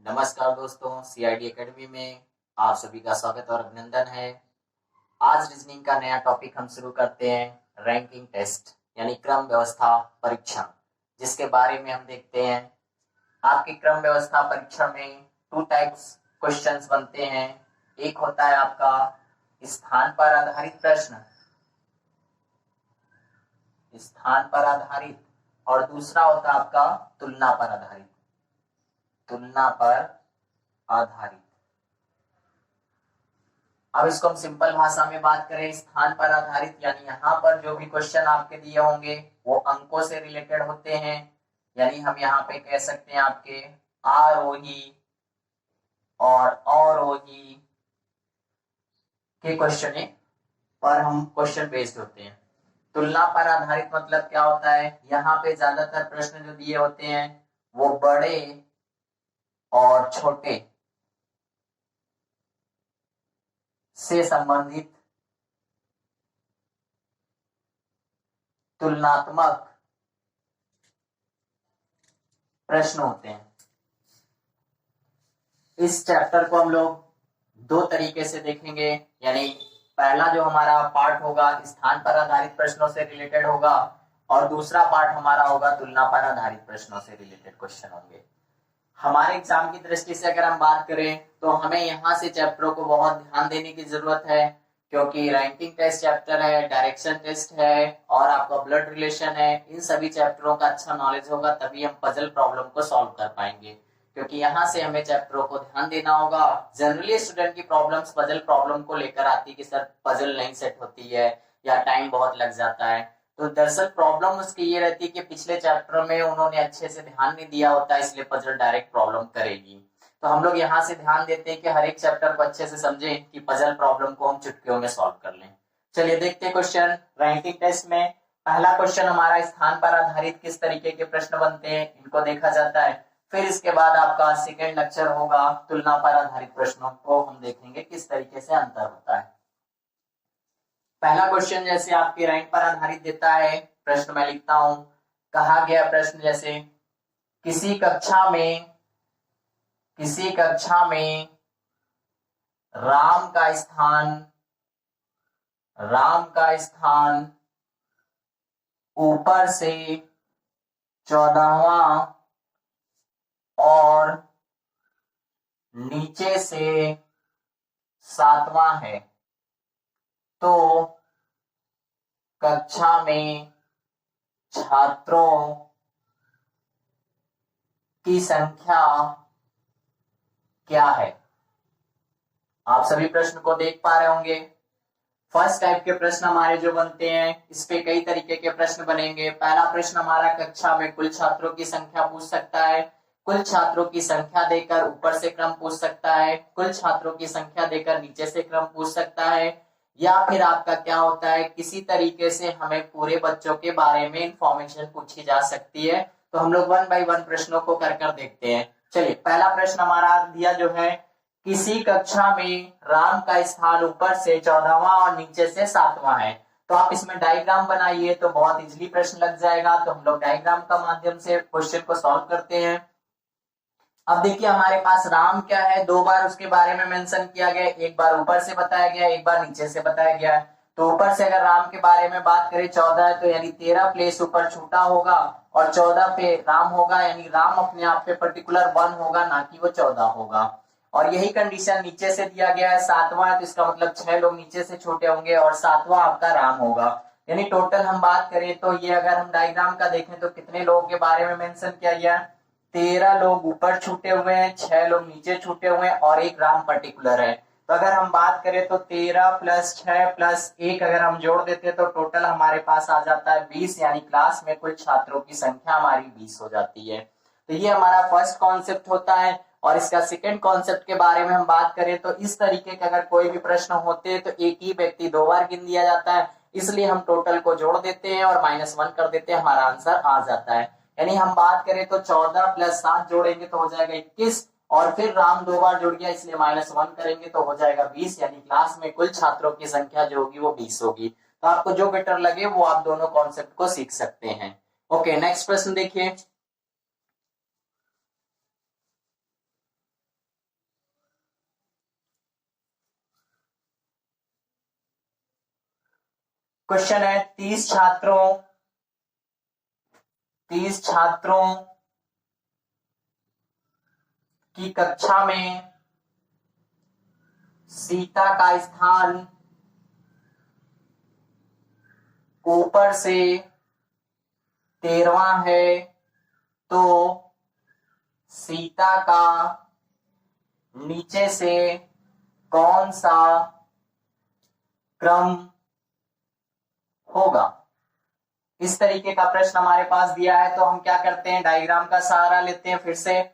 नमस्कार दोस्तों, CID academy में आप सभी का स्वागत और अभिनंदन है। आज रीजनिंग का नया टॉपिक हम शुरू करते हैं, रैंकिंग टेस्ट यानी क्रम व्यवस्था परीक्षण, जिसके बारे में हम देखते हैं। आपकी क्रम व्यवस्था परीक्षण में 2 टाइप्स क्वेश्चंस बनते हैं। एक होता है आपका स्थान पर आधारित प्रश्न, स्थान पर आधारित, और दूसरा होता है आपका तुलना पर आधारित, तुलना पर आधारित। अब इसको हम सिंपल भाषा में बात करें, स्थान पर आधारित यानी यहाँ पर जो भी क्वेश्चन आपके दिए होंगे वो अंकों से रिलेटेड होते हैं। यानी हम यहाँ पे कह सकते हैं आपके आरोही और अवरोही के क्वेश्चन पर हम क्वेश्चन बेस्ड होते हैं। तुलना पर आधारित मतलब क्या होता है, यहाँ पे ज्यादातर प्रश्न जो दिए होते हैं वो बड़े और छोटे से संबंधित तुलनात्मक प्रश्न होते हैं। इस चैप्टर को हम लोग 2 तरीके से देखेंगे, यानी पहला जो हमारा पार्ट होगा स्थान पर आधारित प्रश्नों से रिलेटेड होगा और दूसरा पार्ट हमारा होगा तुलना पर आधारित प्रश्नों से रिलेटेड क्वेश्चन होंगे। हमारे एग्जाम की दृष्टि से अगर हम बात करें तो हमें यहाँ से चैप्टरों को बहुत ध्यान देने की जरूरत है, क्योंकि रैंकिंग टेस्ट चैप्टर है, डायरेक्शन टेस्ट है और आपका ब्लड रिलेशन है। इन सभी चैप्टरों का अच्छा नॉलेज होगा तभी हम पजल प्रॉब्लम को सॉल्व कर पाएंगे, क्योंकि यहाँ से हमें चैप्टरों को ध्यान देना होगा। जनरली स्टूडेंट की प्रॉब्लम्स पजल प्रॉब्लम को लेकर आती है कि सर पजल नहीं सेट होती है या टाइम बहुत लग जाता है। तो दरअसल प्रॉब्लम उसकी ये रहती है कि पिछले चैप्टर में उन्होंने अच्छे से ध्यान नहीं दिया होता, इसलिए पजल डायरेक्ट प्रॉब्लम करेगी। तो हम लोग यहाँ से ध्यान देते हैं कि हर एक चैप्टर को अच्छे से समझें कि पजल प्रॉब्लम को हम चुटकियों में सॉल्व कर लें। चलिए देखते हैं क्वेश्चन रैंकिंग टेस्ट में। पहला क्वेश्चन हमारा स्थान पर आधारित किस तरीके के प्रश्न बनते हैं इनको देखा जाता है। फिर इसके बाद आपका सेकेंड लेक्चर होगा तुलना पर आधारित प्रश्नों को हम देखेंगे किस तरीके से अंतर होता है। पहला क्वेश्चन जैसे आपके रैंक पर आधारित देता है, प्रश्न मैं लिखता हूं। कहा गया प्रश्न जैसे किसी कक्षा में राम का स्थान ऊपर से 14वां और नीचे से 7वां है, तो कक्षा में छात्रों की संख्या क्या है। आप सभी प्रश्न को देख पा रहे होंगे। फर्स्ट टाइप के प्रश्न हमारे जो बनते हैं, इस पे कई तरीके के प्रश्न बनेंगे। पहला प्रश्न हमारा कक्षा में कुल छात्रों की संख्या पूछ सकता है, कुल छात्रों की संख्या देकर ऊपर से क्रम पूछ सकता है, कुल छात्रों की संख्या देकर नीचे से क्रम पूछ सकता है, या फिर आपका क्या होता है किसी तरीके से हमें पूरे बच्चों के बारे में इंफॉर्मेशन पूछी जा सकती है। तो हम लोग 1 बाय 1 प्रश्नों को कर देखते हैं। चलिए पहला प्रश्न हमारा दिया जो है, किसी कक्षा में राम का स्थान ऊपर से 14वां और नीचे से 7वां है। तो आप इसमें डायग्राम बनाइए तो बहुत इजीली प्रश्न लग जाएगा। तो हम लोग डायग्राम का माध्यम से क्वेश्चन को सॉल्व करते हैं। अब देखिए हमारे पास राम क्या है, 2 बार उसके बारे में मेंशन किया गया, एक बार ऊपर से बताया गया, एक बार नीचे से बताया गया है। तो ऊपर से अगर राम के बारे में बात करें 14 है, तो यानी 13 प्लेस ऊपर छूटा होगा और 14 पे राम होगा, यानी राम अपने आप पे पर्टिकुलर 1 होगा, ना कि वो 14 होगा। और यही कंडीशन नीचे से दिया गया है, 7वां है तो इसका मतलब 6 लोग नीचे से छोटे होंगे और 7वां आपका राम होगा। यानी टोटल हम बात करें तो ये अगर हम डायग्राम का देखें तो कितने लोगों के बारे में मेंशन किया गया है, 13 लोग ऊपर छूटे हुए हैं, 6 लोग नीचे छूटे हुए हैं और एक राम पर्टिकुलर है। तो अगर हम बात करें तो 13 प्लस 6 प्लस 1 अगर हम जोड़ देते तो टोटल हमारे पास आ जाता है 20, यानी क्लास में कुल छात्रों की संख्या हमारी 20 हो जाती है। तो ये हमारा फर्स्ट कॉन्सेप्ट होता है। और इसका सेकंड कॉन्सेप्ट के बारे में हम बात करें तो इस तरीके के अगर कोई भी प्रश्न होते हैं तो एक ही व्यक्ति 2 बार गिन दिया जाता है, इसलिए हम टोटल को जोड़ देते हैं और -1 कर देते हैं, हमारा आंसर आ जाता है। यानी हम बात करें तो 14 प्लस 7 जोड़ेंगे तो हो जाएगा 21, और फिर राम 2 बार जुड़ गया इसलिए -1 करेंगे तो हो जाएगा 20, यानी क्लास में कुल छात्रों की संख्या जो होगी वो 20 होगी। तो आपको जो बेटर लगे वो आप दोनों कॉन्सेप्ट को सीख सकते हैं। ओके, नेक्स्ट प्रश्न देखिए। क्वेश्चन है 30 छात्रों की कक्षा में सीता का स्थान ऊपर से 13वां है, तो सीता का नीचे से कौन सा क्रम होगा। इस तरीके का प्रश्न हमारे पास दिया है, तो हम क्या करते हैं, डायग्राम का सहारा लेते हैं फिर से।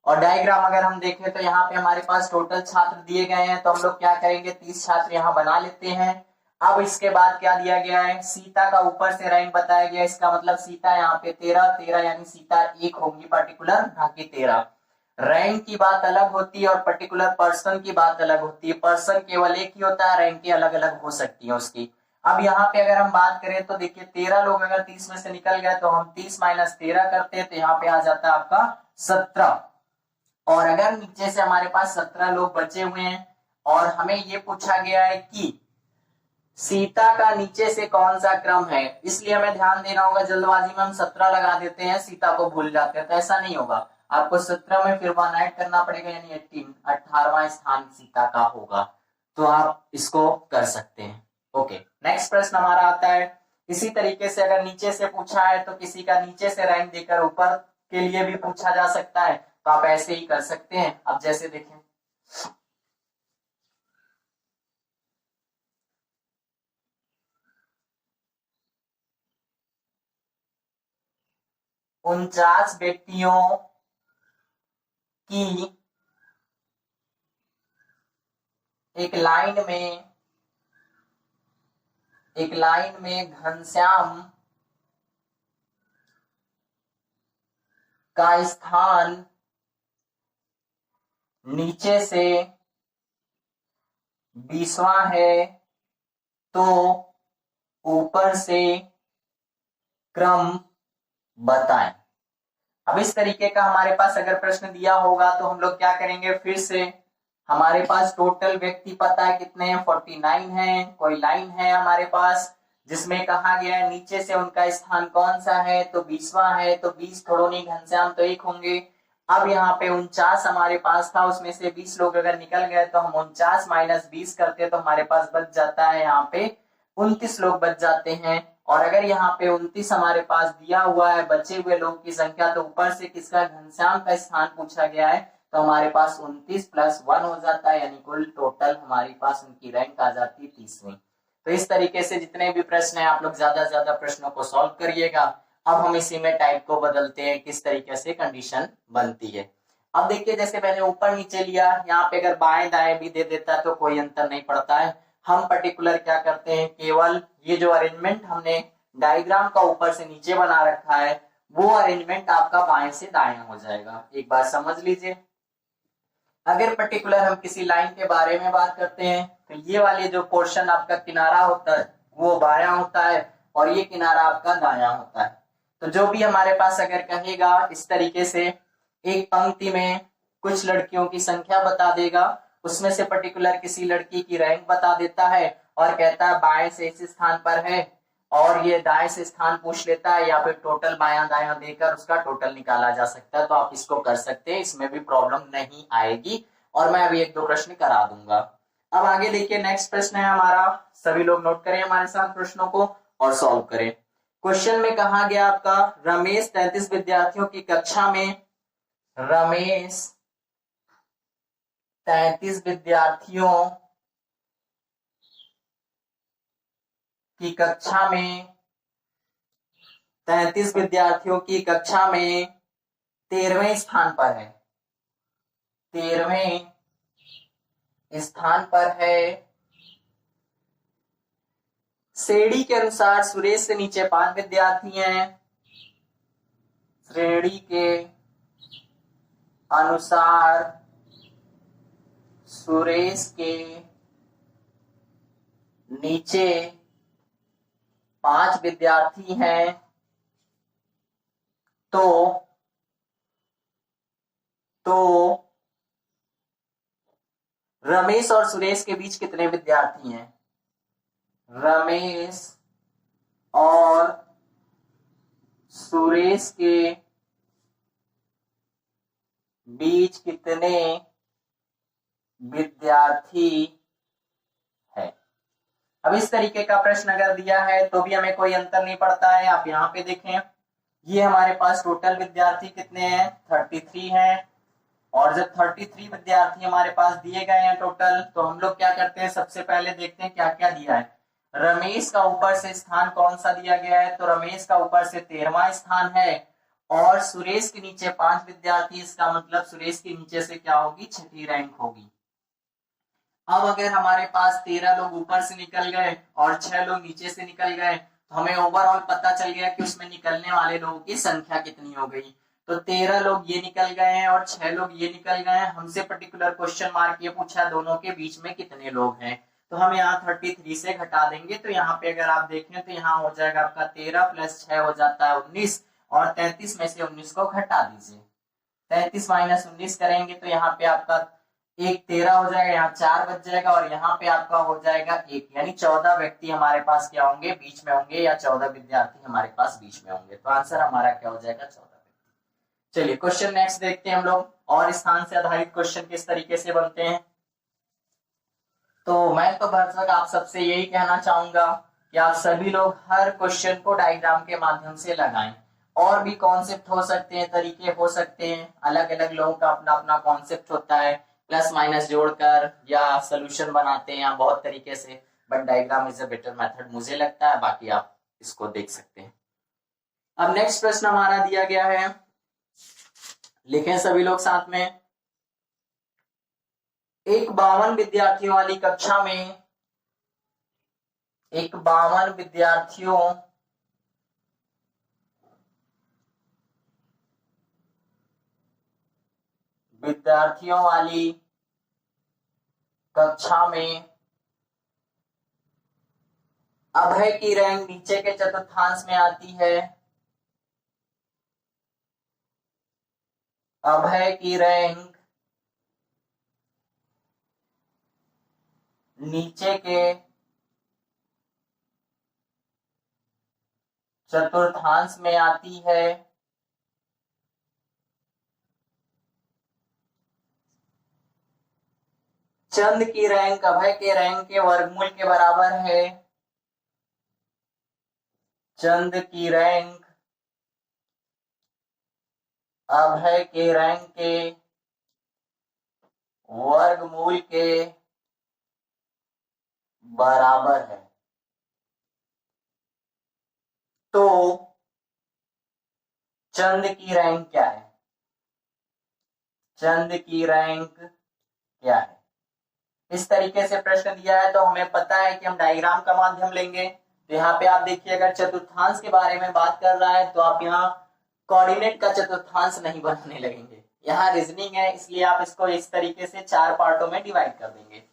और डायग्राम अगर हम देखें तो यहाँ पे हमारे पास टोटल छात्र दिए गए हैं, तो हम लोग क्या करेंगे, 30 छात्र यहाँ बना लेते हैं। अब इसके बाद क्या दिया गया है, सीता का ऊपर से रैंक बताया गया, इसका मतलब सीता यहाँ पे 13 यानी सीता 1 होगी पर्टिकुलर, ना कि 13। रैंक की बात अलग होती है और पर्टिकुलर पर्सन की बात अलग होती है। पर्सन केवल एक ही होता है, रैंक की अलग अलग हो सकती है उसकी। अब यहाँ पे अगर हम बात करें तो देखिए 13 लोग अगर 30 में से निकल गए तो हम 30 माइनस 13 करते हैं, तो यहाँ पे आ जाता है आपका 17। और अगर नीचे से हमारे पास 17 लोग बचे हुए हैं और हमें ये पूछा गया है कि सीता का नीचे से कौन सा क्रम है, इसलिए हमें ध्यान देना होगा। जल्दबाजी में हम 17 लगा देते हैं, सीता को भूल जाते हैं, तो ऐसा नहीं होगा। आपको 17 में फिर 1 ऐड करना पड़ेगा, यानी 18वां स्थान सीता का होगा। तो आप इसको कर सकते हैं। ओके, नेक्स्ट प्रश्न हमारा आता है इसी तरीके से, अगर नीचे से पूछा है तो किसी का नीचे से रैंक देकर ऊपर के लिए भी पूछा जा सकता है, तो आप ऐसे ही कर सकते हैं। अब जैसे देखें, उनचास व्यक्तियों की एक लाइन में घनश्याम का स्थान नीचे से 20वां है, तो ऊपर से क्रम बताएं। अब इस तरीके का हमारे पास अगर प्रश्न दिया होगा तो हम लोग क्या करेंगे, फिर से हमारे पास टोटल व्यक्ति पता है कितने हैं, 49 है। कोई लाइन है हमारे पास जिसमें कहा गया है नीचे से उनका स्थान कौन सा है, तो 20वां है, तो 20 थोड़ो नहीं, घनश्याम तो 1 होंगे। अब यहाँ पे 49 हमारे पास था, उसमें से 20 लोग अगर निकल गए तो हम 49 माइनस 20 करते हैं, तो हमारे पास बच जाता है यहाँ पे 29 लोग बच जाते हैं। और अगर यहाँ पे 29 हमारे पास दिया हुआ है बचे हुए लोग की संख्या, तो ऊपर से किसका, घनश्याम का स्थान पूछा गया है, तो हमारे पास 29 प्लस 1 हो जाता है, यानी कुल टोटल हमारे पास उनकी रैंक आ जाती है 30वीं। तो इस तरीके से जितने भी प्रश्न है आप लोग ज्यादा से ज्यादा प्रश्नों को सॉल्व करिएगा। अब हम इसी में टाइप को बदलते हैं, किस तरीके से कंडीशन बनती है। अब देखिए, जैसे मैंने ऊपर नीचे लिया, यहाँ पे अगर बाएं दाएं भी दे देता है तो कोई अंतर नहीं पड़ता है। हम पर्टिकुलर क्या करते हैं, केवल ये जो अरेंजमेंट हमने डायग्राम का ऊपर से नीचे बना रखा है, वो अरेंजमेंट आपका बाएं से दाएं हो जाएगा। एक बात समझ लीजिए, अगर पर्टिकुलर हम किसी लाइन के बारे में बात करते हैं तो ये वाले जो पोर्शन आपका किनारा होता है वो बायां होता है और ये किनारा आपका दायां होता है। तो जो भी हमारे पास अगर कहेगा इस तरीके से, एक पंक्ति में कुछ लड़कियों की संख्या बता देगा, उसमें से पर्टिकुलर किसी लड़की की रैंक बता देता है और कहता है बाएं से इस स्थान पर है, और ये दाएं से स्थान पूछ लेता है, या फिर टोटल बायां दायां देकर उसका टोटल निकाला जा सकता है। तो आप इसको कर सकते हैं, इसमें भी प्रॉब्लम नहीं आएगी, और मैं अभी 1-2 प्रश्न करा दूंगा। अब आगे देखिए, नेक्स्ट प्रश्न है हमारा, सभी लोग नोट करें हमारे साथ प्रश्नों को और सॉल्व करें। क्वेश्चन में कहा गया आपका, रमेश 33 विद्यार्थियों की कक्षा में, रमेश 33 विद्यार्थियों की कक्षा में 33 विद्यार्थियों की कक्षा में 13वें स्थान पर है, 13वें स्थान पर है। श्रेणी के अनुसार सुरेश से नीचे 5 विद्यार्थी हैं, श्रेणी के अनुसार सुरेश के नीचे 5 विद्यार्थी हैं, तो रमेश और सुरेश के बीच कितने विद्यार्थी हैं, रमेश और सुरेश के बीच कितने विद्यार्थी है। अब इस तरीके का प्रश्न अगर दिया है तो भी हमें कोई अंतर नहीं पड़ता है। आप यहाँ पे देखें, ये हमारे पास टोटल विद्यार्थी कितने हैं, 33 हैं। और जब 33 विद्यार्थी हमारे पास दिए गए हैं टोटल, तो हम लोग क्या करते हैं, सबसे पहले देखते हैं क्या क्या दिया है। रमेश का ऊपर से स्थान कौन सा दिया गया है, तो रमेश का ऊपर से 13वां स्थान है। और सुरेश के नीचे 5 विद्यार्थी, इसका मतलब सुरेश के नीचे से क्या होगी, 6ठी रैंक होगी। अब अगर हमारे पास 13 लोग ऊपर से निकल गए और 6 लोग नीचे से निकल गए, तो हमें ओवरऑल पता चल गया कि उसमें निकलने वाले लोगों की संख्या कितनी हो गई। तो 13 लोग ये निकल गए हैं और 6 लोग ये निकल गए हैं। हमसे पर्टिकुलर क्वेश्चन मार्क ये पूछा दोनों के बीच में कितने लोग हैं, तो हम यहाँ 33 से घटा देंगे। तो यहाँ पे अगर आप देखें तो यहाँ हो जाएगा आपका 13 + 6 हो जाता है 19, और 33 में से 19 को घटा दीजिए। 33 - 19 करेंगे तो यहाँ पे आपका 1 13 हो जाएगा, यहाँ 4 बच जाएगा, और यहाँ पे आपका हो जाएगा 1, यानी 14 व्यक्ति हमारे पास क्या होंगे, बीच में होंगे, या 14 विद्यार्थी हमारे पास बीच में होंगे। तो आंसर हमारा क्या हो जाएगा, 14 व्यक्ति। चलिए क्वेश्चन नेक्स्ट देखते हैं हम लोग, और स्थान से आधारित क्वेश्चन किस तरीके से बनते हैं। तो मैं तो भरसक आप सबसे यही कहना चाहूंगा कि आप सभी लोग हर क्वेश्चन को डायग्राम के माध्यम से लगाएं। और भी कॉन्सेप्ट हो सकते हैं, तरीके हो सकते हैं, अलग अलग लोगों का अपना अपना कॉन्सेप्ट होता है, प्लस माइनस जोड़कर या सोल्यूशन बनाते हैं, या बहुत तरीके से, but diagram is a better method मुझे लगता है। बाकी आप इसको देख सकते हैं। अब नेक्स्ट प्रश्न हमारा दिया गया है, लिखें सभी लोग साथ में। एक 52 विद्यार्थियों वाली कक्षा में, एक 52 विद्यार्थियों वाली कक्षा में अभय की रैंक नीचे के चतुर्थांश में आती है। अभय की रैंक नीचे के चतुर्थांश में आती है। चंद की रैंक अभय के रैंक के वर्गमूल के बराबर है। चंद की रैंक अभय के रैंक के वर्गमूल के बराबर है। तो चंद की रैंक क्या है, चंद की रैंक क्या है। इस तरीके से प्रश्न दिया है तो हमें पता है कि हम डायग्राम का माध्यम लेंगे। तो यहाँ पे आप देखिए, अगर चतुर्थांश के बारे में बात कर रहा है तो आप यहाँ कोऑर्डिनेट का चतुर्थांश नहीं बनाने लगेंगे, यहाँ रीजनिंग है, इसलिए आप इसको इस तरीके से 4 पार्टों में डिवाइड कर देंगे।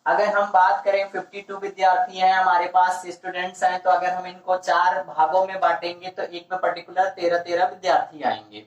अगर हम बात करें 52 विद्यार्थी हैं हमारे पास, स्टूडेंट्स हैं, तो अगर हम इनको 4 भागों में बांटेंगे तो एक में पर्टिकुलर 13 विद्यार्थी आएंगे।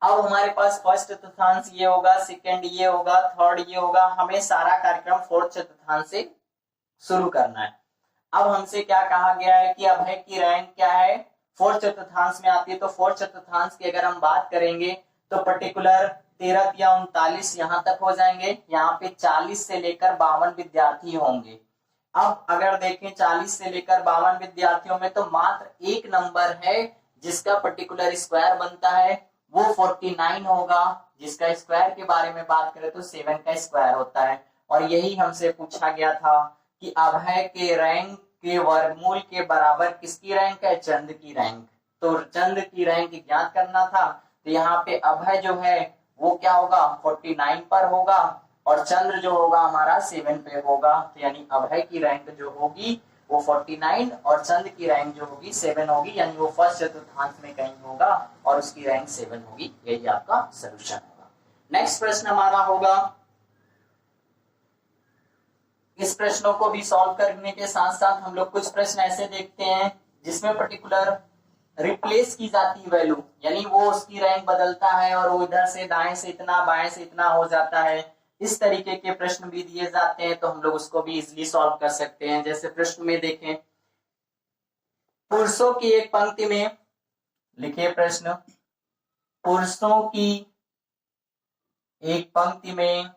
अब हमारे पास फर्स्ट चतुर्थांश ये होगा, सेकंड ये होगा, थर्ड ये होगा। हमें सारा कार्यक्रम फोर्थ चतुर्थांश से शुरू करना है। अब हमसे क्या कहा गया है कि अभय की रैंक क्या है, फोर्थ चतुर्थांश में आती है। तो फोर्थ चतुर्थांश की अगर हम बात करेंगे तो पर्टिकुलर 13 या 39 यहाँ तक हो जाएंगे। यहाँ पे 40 से लेकर 52 विद्यार्थी होंगे। अब अगर देखें 40 से लेकर 52 विद्यार्थियों में तो मात्र एक नंबर है जिसका पर्टिकुलर स्क्वायर बनता है, वो 49 होगा। जिसका स्क्वायर के बारे में बात करें तो 7 का स्क्वायर होता है। और यही हमसे पूछा गया था कि अभय के रैंक के वर्गमूल के बराबर किसकी रैंक है, चंद की रैंक। तो चंद की रैंक ज्ञात करना था। तो यहाँ पे अभय जो है वो क्या होगा, 49 पर होगा, और चंद्र जो होगा हमारा 7 पे होगा। तो यानी अभय की रैंक जो होगी वो 49 और चंद की रैंक जो होगी 7 होगी, यानी वो फर्स्ट चतुर्थांश में कहीं होगा और उसकी रैंक 7 होगी। यही आपका सलूशन होगा। नेक्स्ट प्रश्न हमारा होगा, इस प्रश्नों को भी सॉल्व करने के साथ साथ हम लोग कुछ प्रश्न ऐसे देखते हैं जिसमें पर्टिकुलर रिप्लेस की जाती वैल्यू, यानी वो उसकी रैंक बदलता है और वो इधर से दाएं से इतना बाएं से इतना हो जाता है। इस तरीके के प्रश्न भी दिए जाते हैं तो हम लोग उसको भी इजीली सॉल्व कर सकते हैं। जैसे प्रश्न में देखें, पुरुषों की एक पंक्ति में लिखिए प्रश्न, पुरुषों की एक पंक्ति में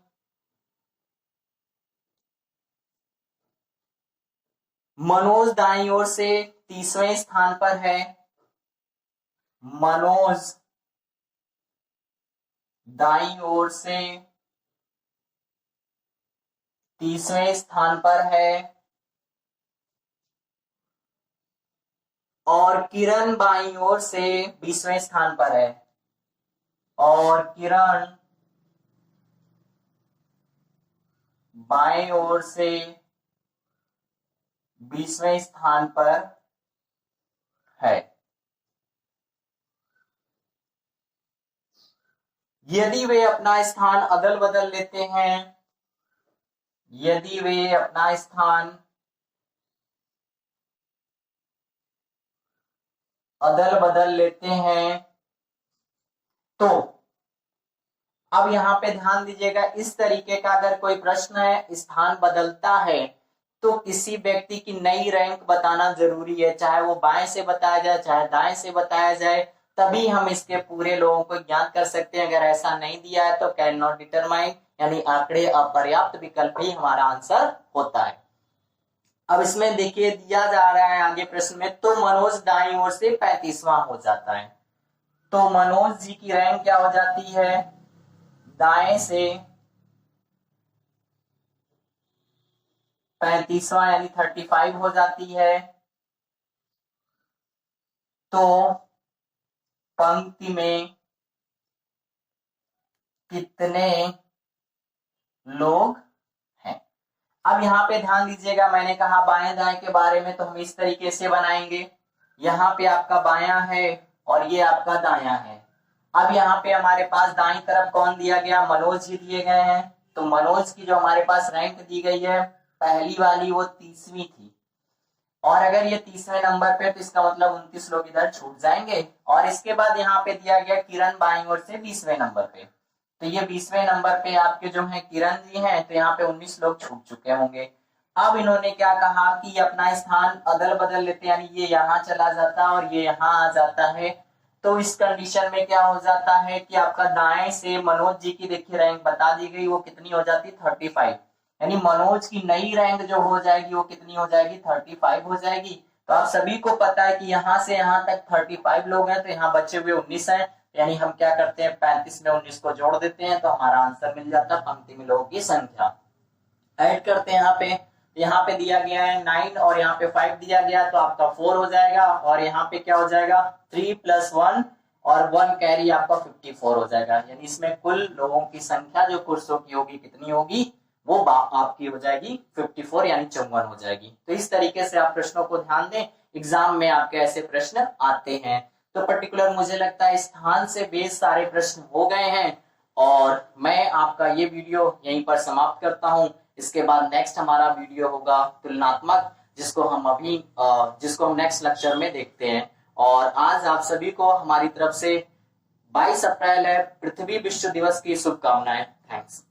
मनोज दाईं ओर से 30वें स्थान पर है। मनोज दाईं ओर से 30वें स्थान पर है और किरण बाईं ओर से 20वें स्थान पर है। और किरण बाईं ओर से 20वें स्थान पर है। यदि वे अपना स्थान अदल बदल लेते हैं, यदि वे अपना स्थान अदल बदल लेते हैं तो अब यहां पे ध्यान दीजिएगा, इस तरीके का अगर कोई प्रश्न है, स्थान बदलता है तो किसी व्यक्ति की नई रैंक बताना जरूरी है, चाहे वो बाएं से बताया जाए चाहे दाएं से बताया जाए, तभी हम इसके पूरे लोगों को ज्ञात कर सकते हैं। अगर ऐसा नहीं दिया है तो कैन नॉट डिटरमाइन, यानी आंकड़े अपर्याप्त विकल्प ही हमारा आंसर होता है। अब इसमें देखिए दिया जा रहा है आगे प्रश्न में, तो मनोज दाईं ओर से 35वां हो जाता है। तो मनोज जी की रैंक क्या हो जाती है, दाएं से 35वां यानी 35 हो जाती है। तो पंक्ति में कितने लोग हैं। अब यहां पे ध्यान दीजिएगा, मैंने कहा बाएं दाएं के बारे में, तो हम इस तरीके से बनाएंगे, यहाँ पे आपका बायां है और ये आपका दायां है। अब यहाँ पे हमारे पास दाईं तरफ कौन दिया गया, मनोज जी दिए गए हैं। तो मनोज की जो हमारे पास रैंक दी गई है पहली वाली वो 30वीं थी, और अगर ये 30वें नंबर पे तो इसका मतलब 29 लोग इधर छूट जाएंगे। और इसके बाद यहाँ पे दिया गया किरण बाईं ओर से 20वें नंबर पे, तो ये 20वें नंबर पे आपके जो है किरण जी हैं, तो यहाँ पे 19 लोग छूट चुके होंगे। अब इन्होंने क्या कहा कि अपना स्थान अदल बदल लेते हैं, यानी ये यहाँ चला जाता है और ये यहाँ आ जाता है। तो इस कंडीशन में क्या हो जाता है कि आपका दाएं से मनोज जी की देखिए रैंक बता दी गई, वो कितनी हो जाती, 35, यानी मनोज की नई रैंक जो हो जाएगी वो कितनी हो जाएगी, 35 हो जाएगी। तो आप सभी को पता है कि यहाँ से यहाँ तक 35 लोग हैं, तो यहाँ बचे हुए 19 हैं, यानी हम क्या करते हैं 35 में 19 को जोड़ देते हैं, तो हमारा आंसर मिल जाता है पंक्ति में लोगों की संख्या। ऐड करते हैं यहाँ पे दिया गया है 9 और यहाँ पे 5 दिया गया, तो आपका 4 हो जाएगा। और यहाँ पे क्या हो जाएगा, 3 + 1 और 1 कैरी आपका 54 हो जाएगा। यानी इसमें कुल लोगों की संख्या जो पुरुषों की होगी कितनी होगी, वो आपकी हो जाएगी 54, यानी 54 हो जाएगी। तो इस तरीके से आप प्रश्नों को ध्यान दें, एग्जाम में आपके ऐसे प्रश्न आते हैं। तो पर्टिकुलर मुझे लगता है स्थान से बेस सारे प्रश्न हो गए हैं, और मैं आपका ये वीडियो यहीं पर समाप्त करता हूं। इसके बाद नेक्स्ट हमारा वीडियो होगा तुलनात्मक, जिसको हम नेक्स्ट लेक्चर में देखते हैं। और आज आप सभी को हमारी तरफ से 22 अप्रैल है, पृथ्वी विश्व दिवस की शुभकामनाएं। थैंक्स।